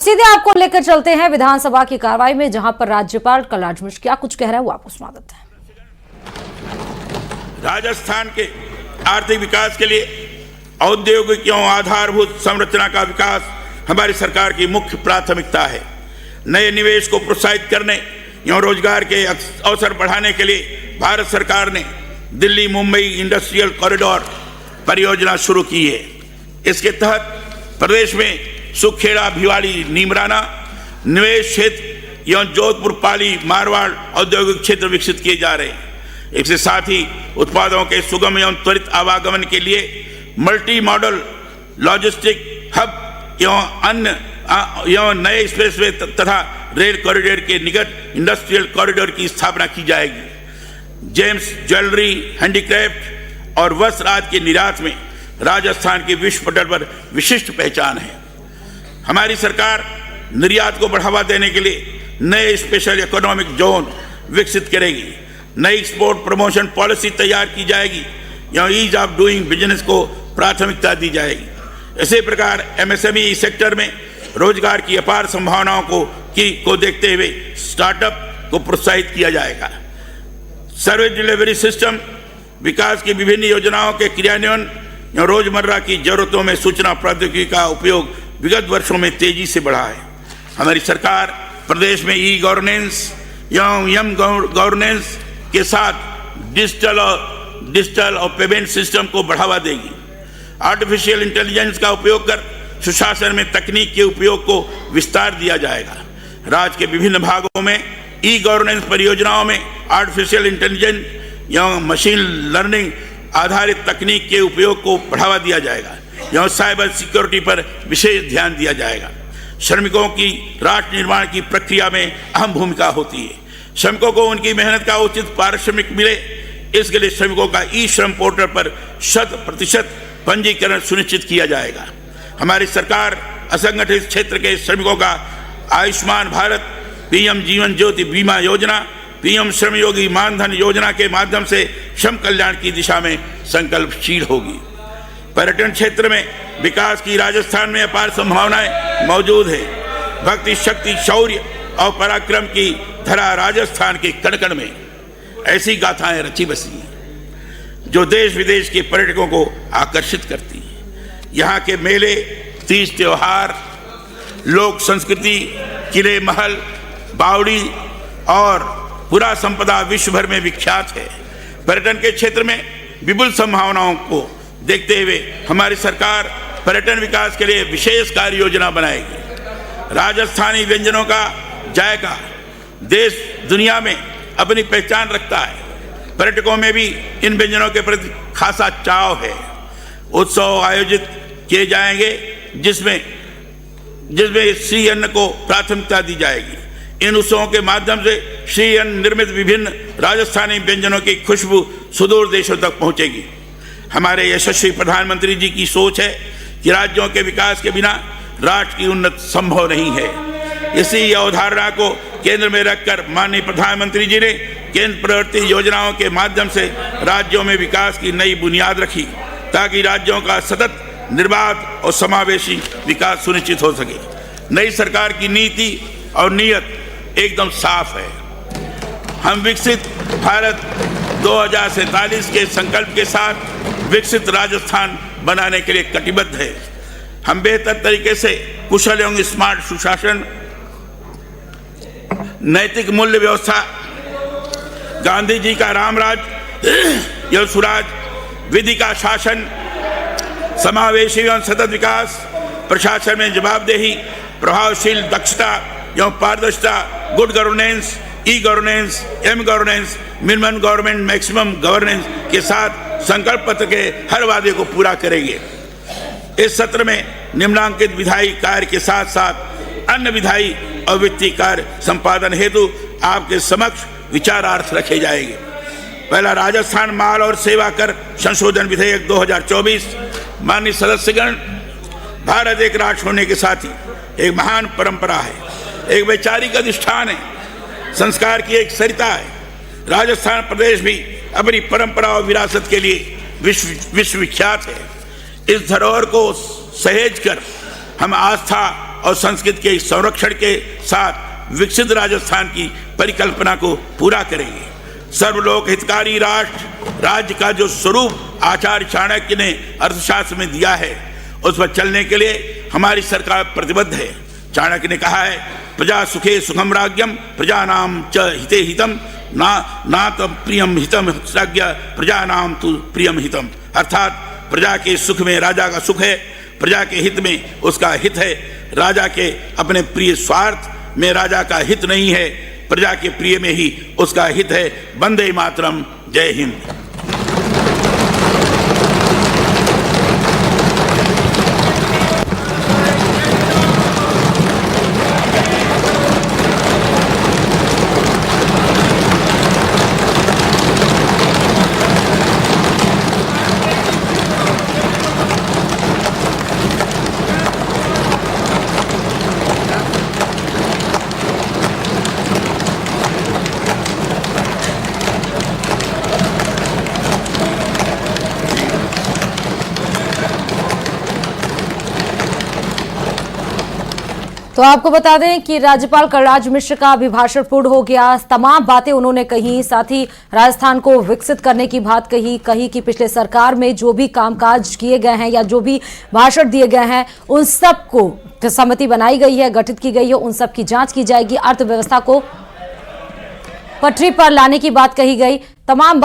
सीधे आपको लेकर चलते हैं विधानसभा की कार्रवाई में, जहां पर राज्यपाल कलराज मिश्र क्या कुछ कह रहा है वो आपको सुना देते हैं। राजस्थान के आर्थिक विकास के लिए औद्योगिक एवं आधारभूत संरचना का विकास हमारी सरकार की मुख्य प्राथमिकता है। नए निवेश को प्रोत्साहित करने एवं रोजगार के अवसर बढ़ाने के लिए भारत सरकार ने दिल्ली मुंबई इंडस्ट्रियल कॉरिडोर परियोजना शुरू की है। इसके तहत प्रदेश में सुखेड़ा भिवाड़ी नीमराना निवेश क्षेत्र एवं जोधपुर पाली मारवाड़ औद्योगिक क्षेत्र विकसित किए जा रहे हैं। इसके साथ ही उत्पादों के सुगम एवं त्वरित आवागमन के लिए मल्टी मॉडल लॉजिस्टिक हब एवं नए स्पेसवे तथा रेल कॉरिडोर के निकट इंडस्ट्रियल कॉरिडोर की स्थापना की जाएगी। जेम्स ज्वेलरी, हैंडीक्राफ्ट और वस्त्र आदि के निर्यात में राजस्थान की विश्व पटल पर विशिष्ट पहचान है। हमारी सरकार निर्यात को बढ़ावा देने के लिए नए स्पेशल इकोनॉमिक जोन विकसित करेगी। नई एक्सपोर्ट प्रमोशन पॉलिसी तैयार की जाएगी एवं ईज ऑफ डूइंग बिजनेस को प्राथमिकता दी जाएगी। इसी प्रकार एमएसएमई सेक्टर में रोजगार की अपार संभावनाओं को देखते हुए स्टार्टअप को प्रोत्साहित किया जाएगा। सर्विस डिलीवरी सिस्टम विकास की विभिन्न योजनाओं के क्रियान्वयन एवं रोजमर्रा की जरूरतों में सूचना प्रौद्योगिकी का उपयोग विगत वर्षों में तेजी से बढ़ा है। हमारी सरकार प्रदेश में ई गवर्नेंस एवं एम गवर्नेंस के साथ डिजिटल और पेमेंट सिस्टम को बढ़ावा देगी। आर्टिफिशियल इंटेलिजेंस का उपयोग कर सुशासन में तकनीक के उपयोग को विस्तार दिया जाएगा। राज्य के विभिन्न भागों में ई गवर्नेंस परियोजनाओं में आर्टिफिशियल इंटेलिजेंस एवं मशीन लर्निंग आधारित तकनीक के उपयोग को बढ़ावा दिया जाएगा एवं साइबर सिक्योरिटी पर विशेष ध्यान दिया जाएगा। श्रमिकों की राष्ट्र निर्माण की प्रक्रिया में अहम भूमिका होती है। श्रमिकों को उनकी मेहनत का उचित पारिश्रमिक मिले, इसके लिए श्रमिकों का ई श्रम पोर्टल पर 100% पंजीकरण सुनिश्चित किया जाएगा। हमारी सरकार असंगठित क्षेत्र के श्रमिकों का आयुष्मान भारत, पीएम जीवन ज्योति बीमा योजना, पीएम श्रमयोगी मानधन योजना के माध्यम से श्रम कल्याण की दिशा में संकल्पशील होगी। पर्यटन क्षेत्र में विकास की राजस्थान में अपार संभावनाएं मौजूद है। भक्ति, शक्ति, शौर्य और पराक्रम की धरा राजस्थान के कण कण में ऐसी गाथाएं रची बसी हैं जो देश विदेश के पर्यटकों को आकर्षित करती हैं। यहाँ के मेले, तीज त्योहार, लोक संस्कृति, किले महल, बावड़ी और पुरा संपदा विश्व भर में विख्यात है। पर्यटन के क्षेत्र में विपुल संभावनाओं को देखते हुए हमारी सरकार पर्यटन विकास के लिए विशेष कार्य योजना बनाएगी। राजस्थानी व्यंजनों का जायका देश दुनिया में अपनी पहचान रखता है। पर्यटकों में भी इन व्यंजनों के प्रति खासा चाव है। उत्सव आयोजित किए जाएंगे जिसमें श्री अन्न को प्राथमिकता दी जाएगी। इन उत्सवों के माध्यम से श्री अन्न निर्मित विभिन्न राजस्थानी व्यंजनों की खुशबू सुदूर देशों तक पहुंचेगी। हमारे यशस्वी प्रधानमंत्री जी की सोच है कि राज्यों के विकास के बिना राष्ट्र की उन्नति संभव नहीं है। इसी अवधारणा को केंद्र में रखकर माननीय प्रधानमंत्री जी ने केंद्र प्रवर्तित योजनाओं के माध्यम से राज्यों में विकास की नई बुनियाद रखी, ताकि राज्यों का सतत निर्बाध और समावेशी विकास सुनिश्चित हो सके। नई सरकार की नीति और नीयत एकदम साफ है। हम विकसित भारत 2047 के संकल्प के साथ विकसित राजस्थान बनाने के लिए कटिबद्ध है। हम बेहतर तरीके से कुशल एवं स्मार्ट सुशासन, नैतिक मूल्य व्यवस्था, गांधी जी का रामराज एवं सुराज, विधि का शासन, समावेशी एवं सतत विकास, प्रशासन में जवाबदेही, प्रभावशील दक्षता एवं पारदर्शिता, good governance, e governance, M governance, minimum government maximum governance के साथ संकल्प पत्र के हर वादे को पूरा करेंगे। इस सत्र में निम्नांकित विधायी कार्य के साथ साथ अन्य विधायी और वित्तीय कार्य संपादन हेतु आपके समक्ष विचारार्थ रखे जाएंगे। पहला, राजस्थान माल और सेवा कर संशोधन विधेयक 2024। माननीय सदस्यगण, भारत एक राष्ट्र होने के साथ ही एक महान परंपरा है, एक वैचारिक अधिष्ठान है, संस्कार की एक सरिता है। राजस्थान प्रदेश भी अपनी परंपरा और विरासत के लिए विश्वविख्यात है। इस धरोहर को सहेज कर हम आस्था और संस्कृति के संरक्षण के साथ विकसित राजस्थान की परिकल्पना को पूरा करेंगे। सर्वलोक हितकारी राष्ट्र राज्य का जो स्वरूप आचार्य चाणक्य ने अर्थशास्त्र में दिया है, उस पर चलने के लिए हमारी सरकार प्रतिबद्ध है। चाणक्य ने कहा है, प्रजा सुखे सुखम राज्यम प्रजानाम च हिते हितम ना तो प्रियम हितम राज्य प्रजानाम तु प्रियम हितम। अर्थात प्रजा के सुख में राजा का सुख है, प्रजा के हित में उसका हित है। राजा के अपने प्रिय स्वार्थ में राजा का हित नहीं है, प्रजा के प्रिय में ही उसका हित है। वंदे मातरम, जय हिंद। तो आपको बता दें कि राज्यपाल कलराज मिश्र का अभिभाषण पूर्ण हो गया। तमाम बातें उन्होंने कही, साथ ही राजस्थान को विकसित करने की बात कही कि पिछले सरकार में जो भी कामकाज किए गए हैं या जो भी भाषण दिए गए हैं, उन सब को समिति बनाई गई है, गठित की गई है, उन सब की जांच की जाएगी। अर्थव्यवस्था को पटरी पर लाने की बात कही गई। तमाम